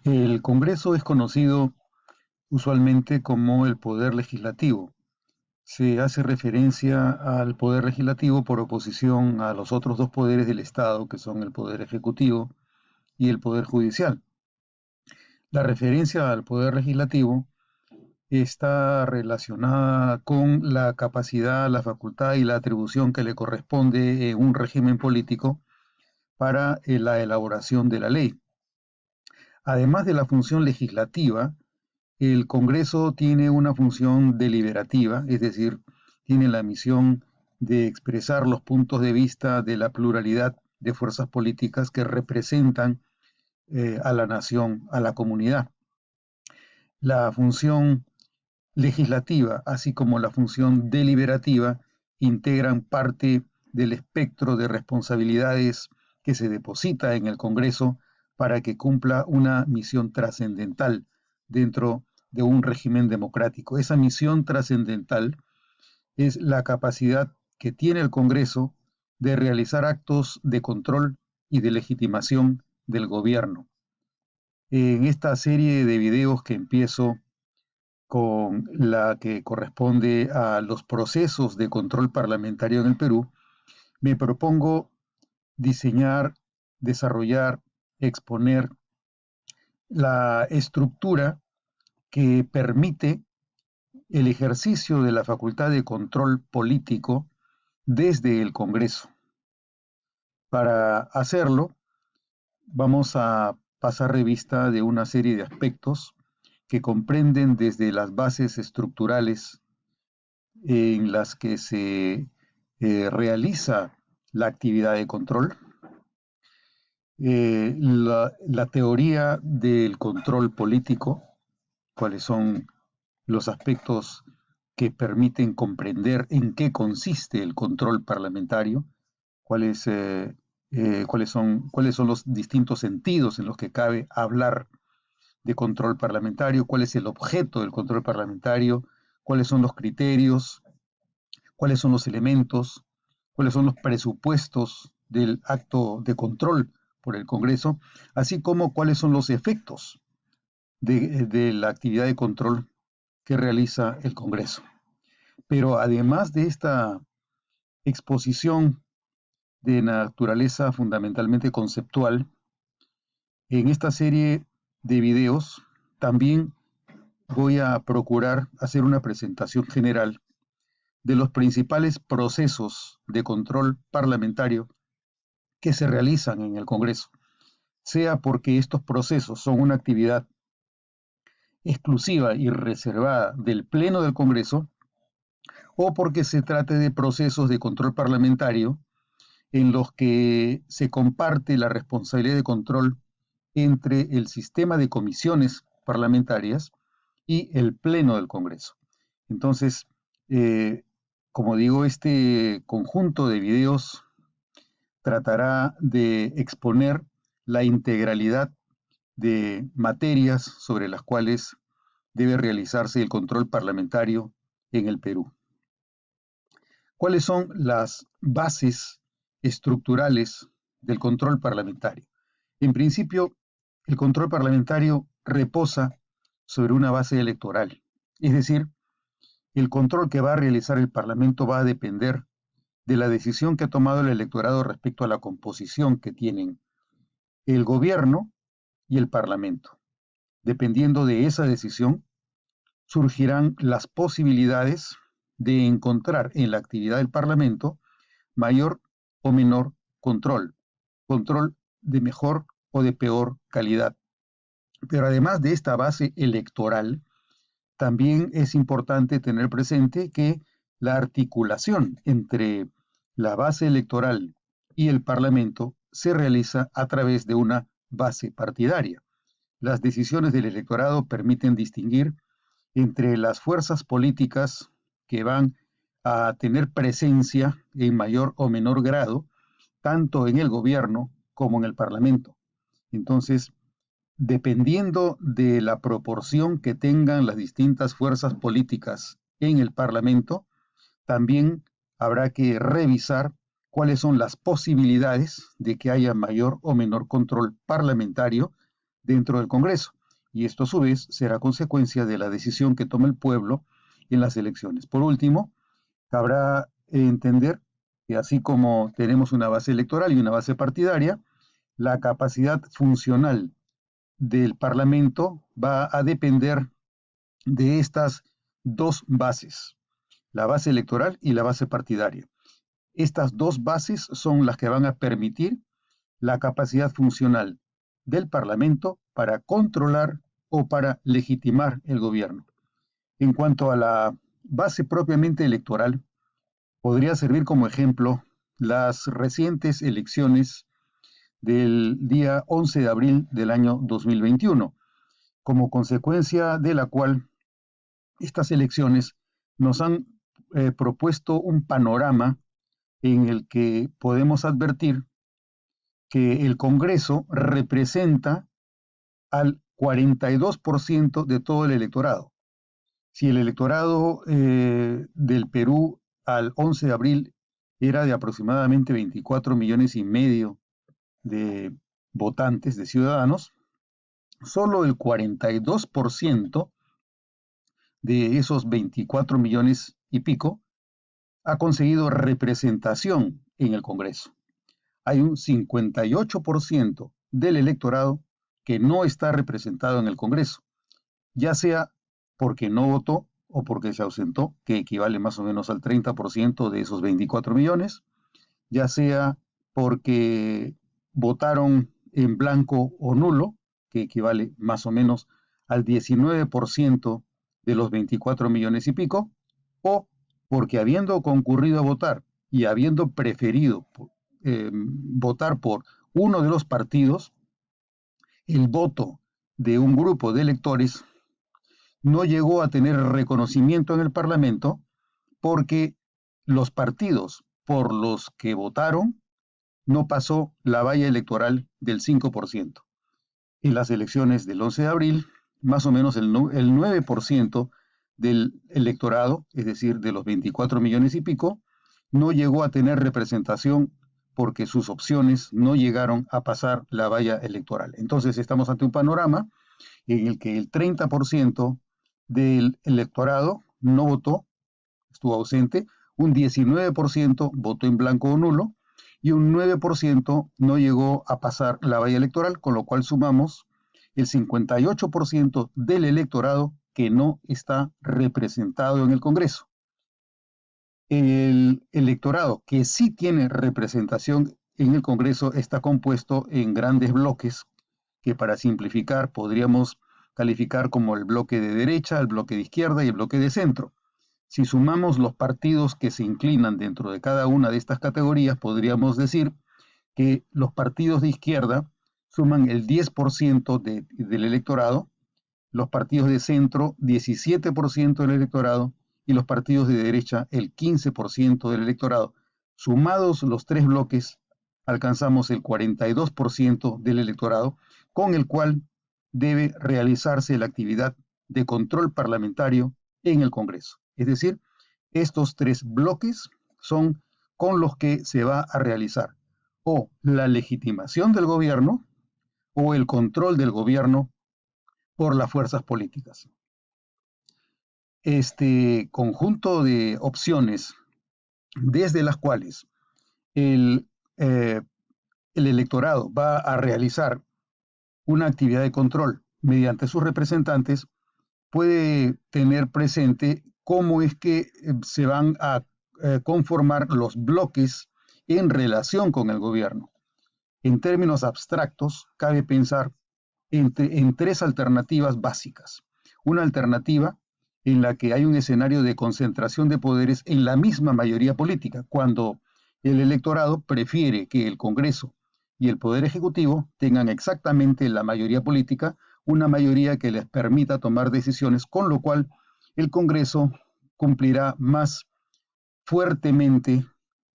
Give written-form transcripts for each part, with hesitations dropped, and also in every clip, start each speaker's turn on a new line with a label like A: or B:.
A: El Congreso es conocido usualmente como el poder legislativo. Se hace referencia al poder legislativo por oposición a los otros dos poderes del Estado, que son el poder ejecutivo y el poder judicial. La referencia al poder legislativo está relacionada con la capacidad, la facultad y la atribución que le corresponde en un régimen político para la elaboración de la ley. Además de la función legislativa, el Congreso tiene una función deliberativa, es decir, tiene la misión de expresar los puntos de vista de la pluralidad de fuerzas políticas que representan a la nación, a la comunidad. La función legislativa, así como la función deliberativa, integran parte del espectro de responsabilidades que se deposita en el Congreso para que cumpla una misión trascendental dentro de un régimen democrático. Esa misión trascendental es la capacidad que tiene el Congreso de realizar actos de control y de legitimación del gobierno. En esta serie de videos que empiezo con la que corresponde a los procesos de control parlamentario en el Perú, me propongo diseñar, desarrollar, exponer la estructura que permite el ejercicio de la facultad de control político desde el Congreso. Para hacerlo, vamos a pasar revista de una serie de aspectos que comprenden desde las bases estructurales en las que se realiza la actividad de control, la teoría del control político, cuáles son los aspectos que permiten comprender en qué consiste el control parlamentario, cuáles, cuáles son los distintos sentidos en los que cabe hablar de control parlamentario, cuál es el objeto del control parlamentario, cuáles son los criterios, cuáles son los elementos, cuáles son los presupuestos del acto de control por el Congreso, así como cuáles son los efectos de la actividad de control que realiza el Congreso. Pero además de esta exposición de naturaleza fundamentalmente conceptual, en esta serie de videos también voy a procurar hacer una presentación general de los principales procesos de control parlamentario que se realizan en el Congreso, sea porque estos procesos son una actividad exclusiva y reservada del Pleno del Congreso, o porque se trate de procesos de control parlamentario en los que se comparte la responsabilidad de control entre el sistema de comisiones parlamentarias y el Pleno del Congreso. Entonces, eh, como digo, este conjunto de videos tratará de exponer la integralidad de materias sobre las cuales debe realizarse el control parlamentario en el Perú. ¿Cuáles son las bases estructurales del control parlamentario? En principio, el control parlamentario reposa sobre una base electoral, es decir, el control que va a realizar el Parlamento va a depender de la decisión que ha tomado el electorado respecto a la composición que tienen el gobierno y el Parlamento. Dependiendo de esa decisión, surgirán las posibilidades de encontrar en la actividad del Parlamento mayor o menor control, control de mejor o de peor calidad. Pero además de esta base electoral, también es importante tener presente que la articulación entre la base electoral y el Parlamento se realiza a través de una base partidaria. Las decisiones del electorado permiten distinguir entre las fuerzas políticas que van a tener presencia en mayor o menor grado, tanto en el gobierno como en el Parlamento. Entonces, dependiendo de la proporción que tengan las distintas fuerzas políticas en el Parlamento, también habrá que revisar cuáles son las posibilidades de que haya mayor o menor control parlamentario dentro del Congreso. Y esto a su vez será consecuencia de la decisión que tome el pueblo en las elecciones. Por último, cabrá entender que así como tenemos una base electoral y una base partidaria, la capacidad funcional del Parlamento va a depender de estas dos bases, la base electoral y la base partidaria. Estas dos bases son las que van a permitir la capacidad funcional del Parlamento para controlar o para legitimar el gobierno. En cuanto a la base propiamente electoral, podría servir como ejemplo las recientes elecciones del día 11 de abril del año 2021, como consecuencia de la cual estas elecciones nos han propuesto un panorama en el que podemos advertir que el Congreso representa al 42% de todo el electorado. Si el electorado del Perú al 11 de abril era de aproximadamente 24 millones y medio de votantes, de ciudadanos, solo el 42% de esos 24 millones y pico ha conseguido representación en el Congreso. Hay un 58% del electorado que no está representado en el Congreso, ya sea porque no votó o porque se ausentó, que equivale más o menos al 30% de esos 24 millones, ya sea porque votaron en blanco o nulo, que equivale más o menos al 19% de los 24 millones y pico, o porque habiendo concurrido a votar y habiendo preferido votar por uno de los partidos, el voto de un grupo de electores no llegó a tener reconocimiento en el Parlamento porque los partidos por los que votaron no pasó la valla electoral del 5%. En las elecciones del 11 de abril, más o menos el 9% del electorado, es decir, de los 24 millones y pico, no llegó a tener representación porque sus opciones no llegaron a pasar la valla electoral. Entonces estamos ante un panorama en el que el 30% del electorado no votó, estuvo ausente, un 19% votó en blanco o nulo y un 9% no llegó a pasar la valla electoral, con lo cual sumamos el 58% del electorado que no está representado en el Congreso. El electorado que sí tiene representación en el Congreso está compuesto en grandes bloques que, para simplificar, podríamos calificar como el bloque de derecha, el bloque de izquierda y el bloque de centro. Si sumamos los partidos que se inclinan dentro de cada una de estas categorías, podríamos decir que los partidos de izquierda suman el 10% del electorado, los partidos de centro 17% del electorado y los partidos de derecha el 15% del electorado. Sumados los tres bloques, alcanzamos el 42% del electorado, con el cual debe realizarse la actividad de control parlamentario en el Congreso. Es decir, estos tres bloques son con los que se va a realizar o la legitimación del gobierno o el control del gobierno por las fuerzas políticas. Este conjunto de opciones desde las cuales el, eh, el electorado va a realizar una actividad de control mediante sus representantes puede tener presente cómo es que se van a conformar los bloques en relación con el gobierno. En términos abstractos, cabe pensar en tres alternativas básicas. Una alternativa en la que hay un escenario de concentración de poderes en la misma mayoría política, cuando el electorado prefiere que el Congreso y el Poder Ejecutivo tengan exactamente la mayoría política, una mayoría que les permita tomar decisiones, con lo cual el Congreso cumplirá más fuertemente,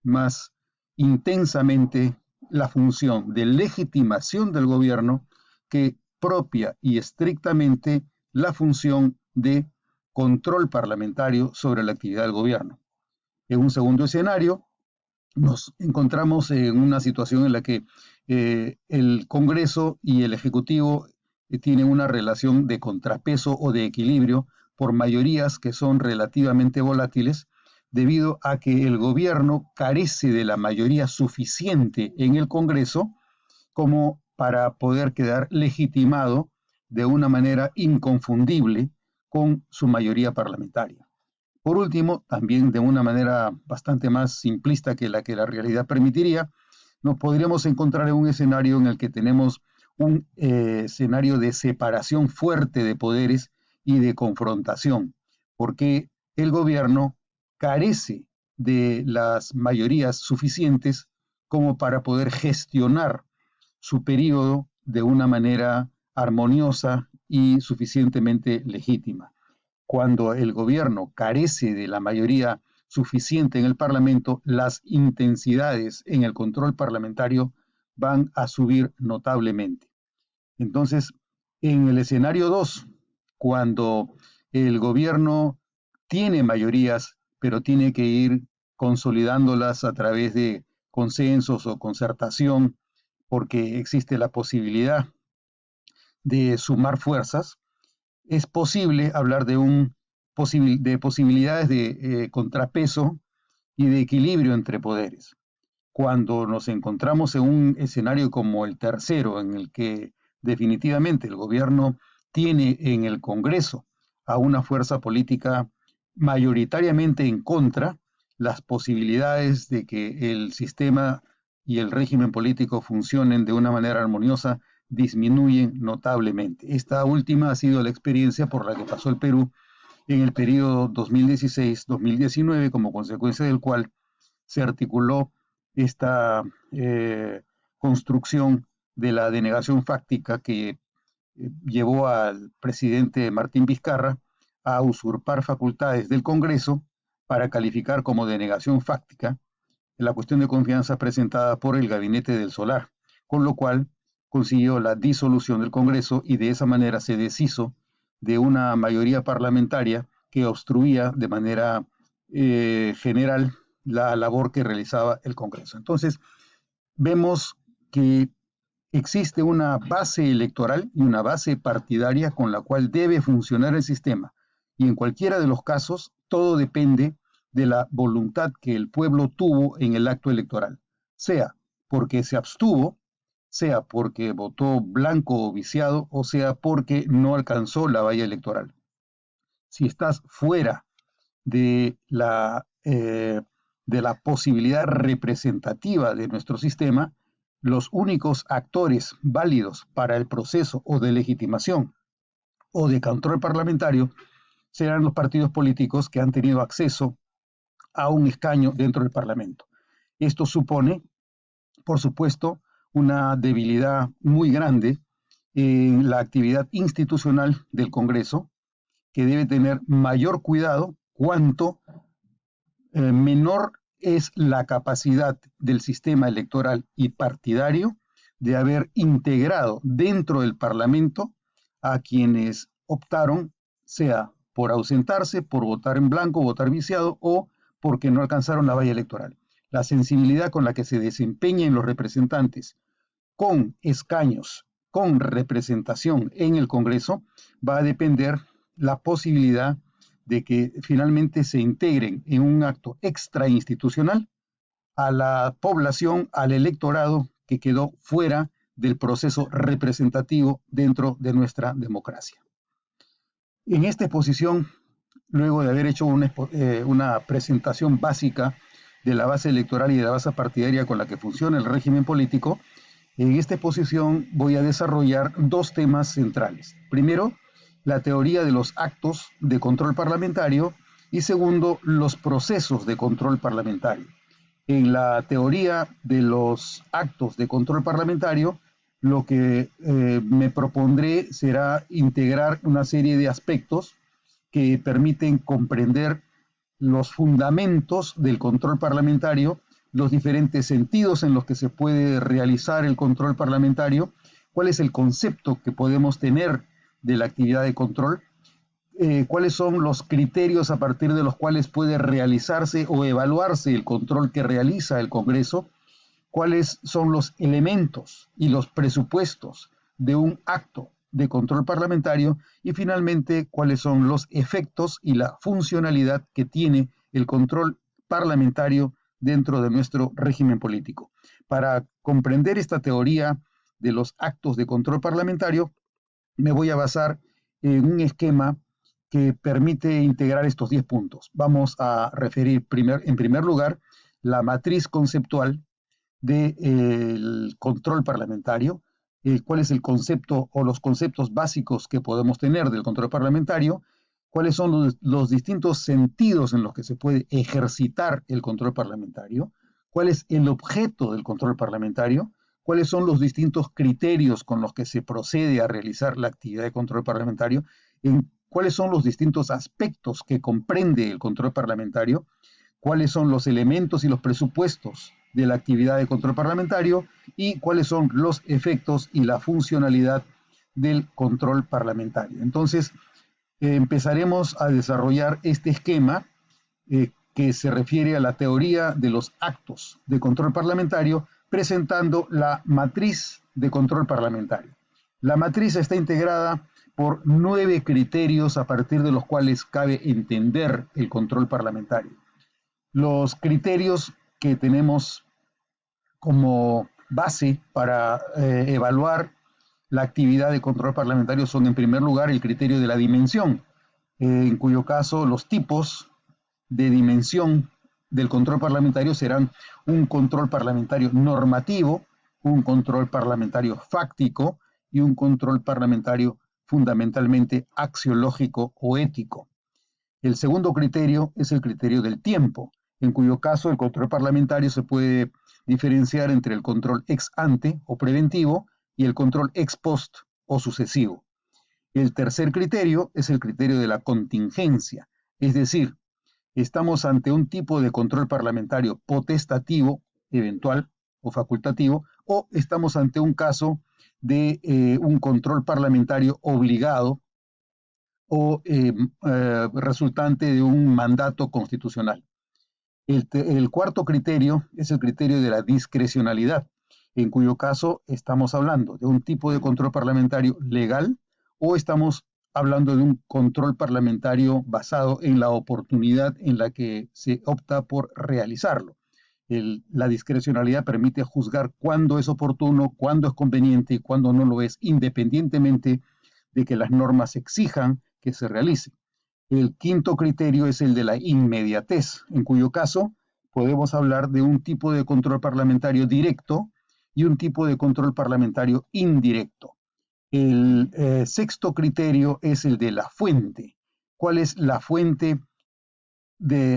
A: más intensamente la función de legitimación del gobierno que propia y estrictamente la función de control parlamentario sobre la actividad del gobierno. En un segundo escenario, nos encontramos en una situación en la que el Congreso y el Ejecutivo tienen una relación de contrapeso o de equilibrio por mayorías que son relativamente volátiles, debido a que el gobierno carece de la mayoría suficiente en el Congreso como para poder quedar legitimado de una manera inconfundible con su mayoría parlamentaria. Por último, también de una manera bastante más simplista que la realidad permitiría, nos podríamos encontrar en un escenario en el que tenemos un escenario de separación fuerte de poderes y de confrontación, porque el gobierno carece de las mayorías suficientes como para poder gestionar su periodo de una manera armoniosa y suficientemente legítima. Cuando el gobierno carece de la mayoría suficiente en el Parlamento, las intensidades en el control parlamentario van a subir notablemente. Entonces, en el escenario 2, cuando el gobierno tiene mayorías, pero tiene que ir consolidándolas a través de consensos o concertación, porque existe la posibilidad de sumar fuerzas, es posible hablar de posibilidades de contrapeso y de equilibrio entre poderes. Cuando nos encontramos en un escenario como el tercero, en el que definitivamente el gobierno tiene en el Congreso a una fuerza política mayoritariamente en contra, las posibilidades de que el sistema y el régimen político funcionen de una manera armoniosa disminuyen notablemente. Esta última ha sido la experiencia por la que pasó el Perú en el periodo 2016-2019, como consecuencia del cual se articuló esta construcción de la denegación fáctica que llevó al presidente Martín Vizcarra a usurpar facultades del Congreso para calificar como denegación fáctica la cuestión de confianza presentada por el Gabinete del Solar, con lo cual consiguió la disolución del Congreso y de esa manera se deshizo de una mayoría parlamentaria que obstruía de manera general la labor que realizaba el Congreso. Entonces, vemos que existe una base electoral y una base partidaria con la cual debe funcionar el sistema. Y en cualquiera de los casos, todo depende de la voluntad que el pueblo tuvo en el acto electoral, sea porque se abstuvo, sea porque votó blanco o viciado, o sea porque no alcanzó la valla electoral. Si estás fuera de la posibilidad representativa de nuestro sistema, los únicos actores válidos para el proceso o de legitimación o de control parlamentario serán los partidos políticos que han tenido acceso a un escaño dentro del Parlamento. Esto supone, por supuesto, una debilidad muy grande en la actividad institucional del Congreso, que debe tener mayor cuidado cuanto menor es la capacidad del sistema electoral y partidario de haber integrado dentro del Parlamento a quienes optaron, sea por ausentarse, por votar en blanco, votar viciado o porque no alcanzaron la valla electoral. La sensibilidad con la que se desempeñen los representantes con escaños, con representación en el Congreso, va a depender la posibilidad de que finalmente se integren en un acto extrainstitucional a la población, al electorado que quedó fuera del proceso representativo dentro de nuestra democracia. En esta exposición, luego de haber hecho una presentación básica de la base electoral y de la base partidaria con la que funciona el régimen político, en esta exposición voy a desarrollar dos temas centrales. Primero, la teoría de los actos de control parlamentario y segundo, los procesos de control parlamentario. En la teoría de los actos de control parlamentario, lo que me propondré será integrar una serie de aspectos que permiten comprender los fundamentos del control parlamentario, los diferentes sentidos en los que se puede realizar el control parlamentario, cuál es el concepto que podemos tener de la actividad de control, cuáles son los criterios a partir de los cuales puede realizarse o evaluarse el control que realiza el Congreso, cuáles son los elementos y los presupuestos de un acto de control parlamentario y finalmente cuáles son los efectos y la funcionalidad que tiene el control parlamentario dentro de nuestro régimen político. Para comprender esta teoría de los actos de control parlamentario, me voy a basar en un esquema que permite integrar estos 10 puntos. Vamos a referir en primer lugar la matriz conceptual del control parlamentario, cuál es el concepto o los conceptos básicos que podemos tener del control parlamentario, cuáles son los distintos sentidos en los que se puede ejercitar el control parlamentario, cuál es el objeto del control parlamentario, cuáles son los distintos criterios con los que se procede a realizar la actividad de control parlamentario, cuáles son los distintos aspectos que comprende el control parlamentario, cuáles son los elementos y los presupuestos de la actividad de control parlamentario y cuáles son los efectos y la funcionalidad del control parlamentario. Entonces, empezaremos a desarrollar este esquema que se refiere a la teoría de los actos de control parlamentario, presentando la matriz de control parlamentario. La matriz está integrada por 9 criterios a partir de los cuales cabe entender el control parlamentario. Los criterios que tenemos como base para evaluar la actividad de control parlamentario son, en primer lugar, el criterio de la dimensión, en cuyo caso los tipos de dimensión del control parlamentario serán un control parlamentario normativo, un control parlamentario fáctico y un control parlamentario fundamentalmente axiológico o ético. El segundo criterio es el criterio del tiempo, en cuyo caso el control parlamentario se puede diferenciar entre el control ex ante o preventivo y el control ex post o sucesivo. El tercer criterio es el criterio de la contingencia, es decir, estamos ante un tipo de control parlamentario potestativo, eventual o facultativo, o estamos ante un caso de un control parlamentario obligado o resultante de un mandato constitucional. El cuarto criterio es el criterio de la discrecionalidad, en cuyo caso estamos hablando de un tipo de control parlamentario legal o estamos hablando de un control parlamentario basado en la oportunidad en la que se opta por realizarlo. La discrecionalidad permite juzgar cuándo es oportuno, cuándo es conveniente y cuándo no lo es, independientemente de que las normas exijan que se realice. El quinto criterio es el de la inmediatez, en cuyo caso podemos hablar de un tipo de control parlamentario directo y un tipo de control parlamentario indirecto. El sexto criterio es el de la fuente. ¿Cuál es la fuente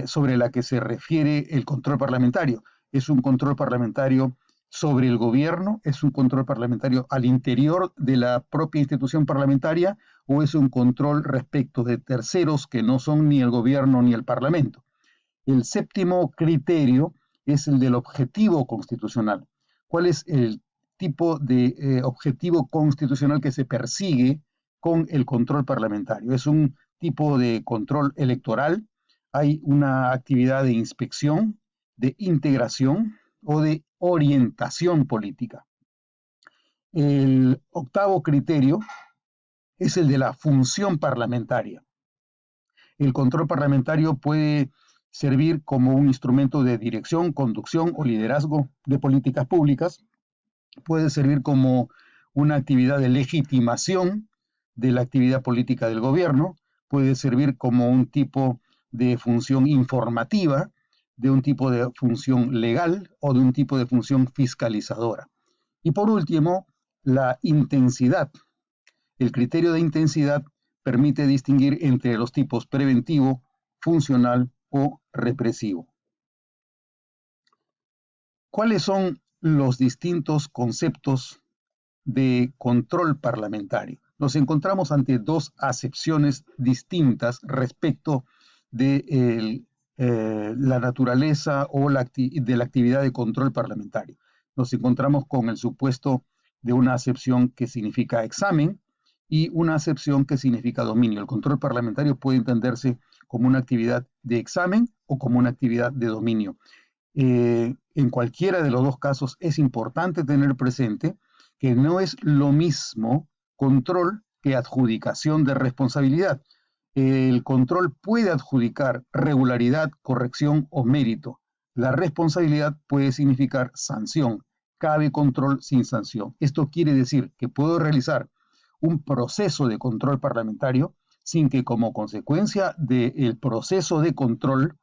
A: sobre la que se refiere el control parlamentario? ¿Es un control parlamentario sobre el gobierno? ¿Es un control parlamentario al interior de la propia institución parlamentaria? ¿O es un control respecto de terceros que no son ni el gobierno ni el parlamento? El séptimo criterio es el del objetivo constitucional. ¿Cuál es el tipo de objetivo constitucional que se persigue con el control parlamentario? ¿Es un tipo de control electoral? ¿Hay una actividad de inspección, de integración o de orientación política? El octavo criterio es el de la función parlamentaria. El control parlamentario puede servir como un instrumento de dirección, conducción o liderazgo de políticas públicas. Puede servir como una actividad de legitimación de la actividad política del gobierno. Puede servir como un tipo de función informativa, de un tipo de función legal o de un tipo de función fiscalizadora. Y por último, la intensidad. El criterio de intensidad permite distinguir entre los tipos preventivo, funcional o represivo. ¿Cuáles son los distintos conceptos de control parlamentario? Nos encontramos ante dos acepciones distintas respecto de la naturaleza o de la actividad de control parlamentario. Nos encontramos con el supuesto de una acepción que significa examen y una acepción que significa dominio. El control parlamentario puede entenderse como una actividad de examen o como una actividad de dominio. En cualquiera de los dos casos es importante tener presente que no es lo mismo control que adjudicación de responsabilidad. El control puede adjudicar regularidad, corrección o mérito. La responsabilidad puede significar sanción. Cabe control sin sanción. Esto quiere decir que puedo realizar un proceso de control parlamentario sin que como consecuencia del proceso de control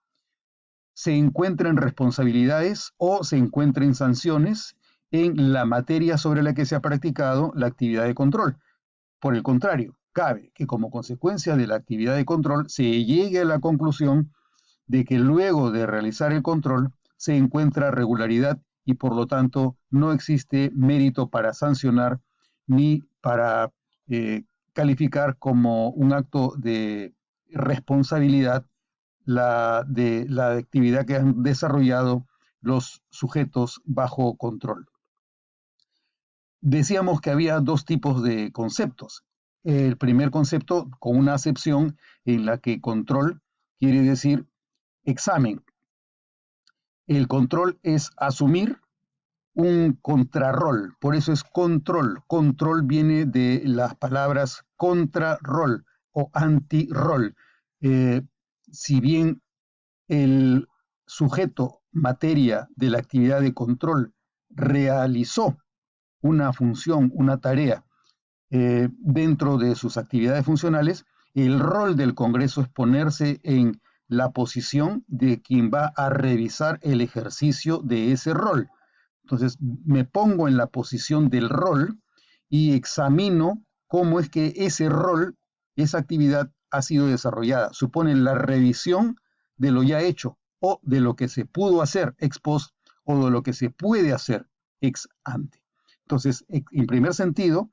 A: se encuentren responsabilidades o se encuentren sanciones en la materia sobre la que se ha practicado la actividad de control. Por el contrario, cabe que como consecuencia de la actividad de control se llegue a la conclusión de que luego de realizar el control se encuentra regularidad y por lo tanto no existe mérito para sancionar ni para calificar como un acto de responsabilidad de la actividad que han desarrollado los sujetos bajo control. Decíamos que había dos tipos de conceptos. El primer concepto con una acepción en la que control quiere decir examen. El control es asumir un contrarrol, por eso es control. Control viene de las palabras contrarrol o antirrol. Si bien el sujeto materia de la actividad de control realizó una función, una tarea dentro de sus actividades funcionales, el rol del Congreso es ponerse en la posición de quien va a revisar el ejercicio de ese rol. Entonces, me pongo en la posición del rol y examino cómo es que ese rol, esa actividad ha sido desarrollada. Supone la revisión de lo ya hecho o de lo que se pudo hacer ex post o de lo que se puede hacer ex ante. Entonces, en primer sentido,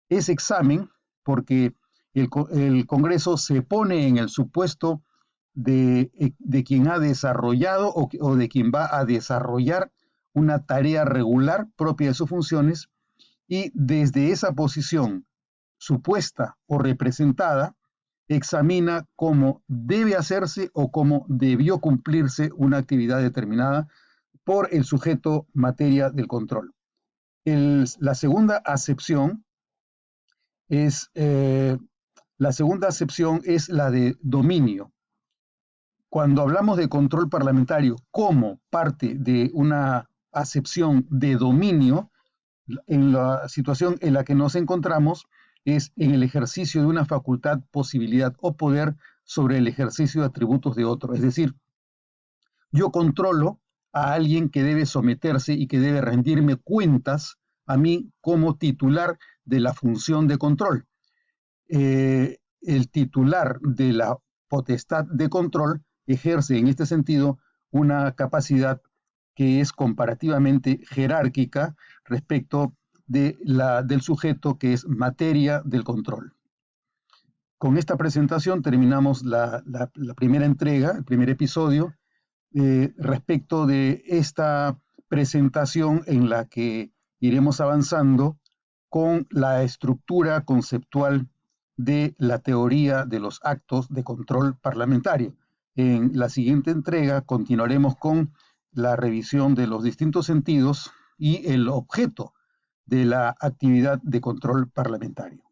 A: es examen porque el Congreso se pone en el supuesto de quien ha desarrollado o de quien va a desarrollar una tarea regular propia de sus funciones y desde esa posición supuesta o representada examina cómo debe hacerse o cómo debió cumplirse una actividad determinada por el sujeto materia del control. La segunda acepción es la de dominio. Cuando hablamos de control parlamentario como parte de una acepción de dominio, en la situación en la que nos encontramos es en el ejercicio de una facultad, posibilidad o poder sobre el ejercicio de atributos de otro. Es decir, yo controlo a alguien que debe someterse y que debe rendirme cuentas a mí como titular de la función de control. El titular de la potestad de control ejerce en este sentido una capacidad que es comparativamente jerárquica respecto del sujeto que es materia del control. Con esta presentación terminamos la primera entrega, el primer episodio, respecto de esta presentación en la que iremos avanzando con la estructura conceptual de la teoría de los actos de control parlamentario. En la siguiente entrega continuaremos con la revisión de los distintos sentidos y el objeto de la actividad de control parlamentario.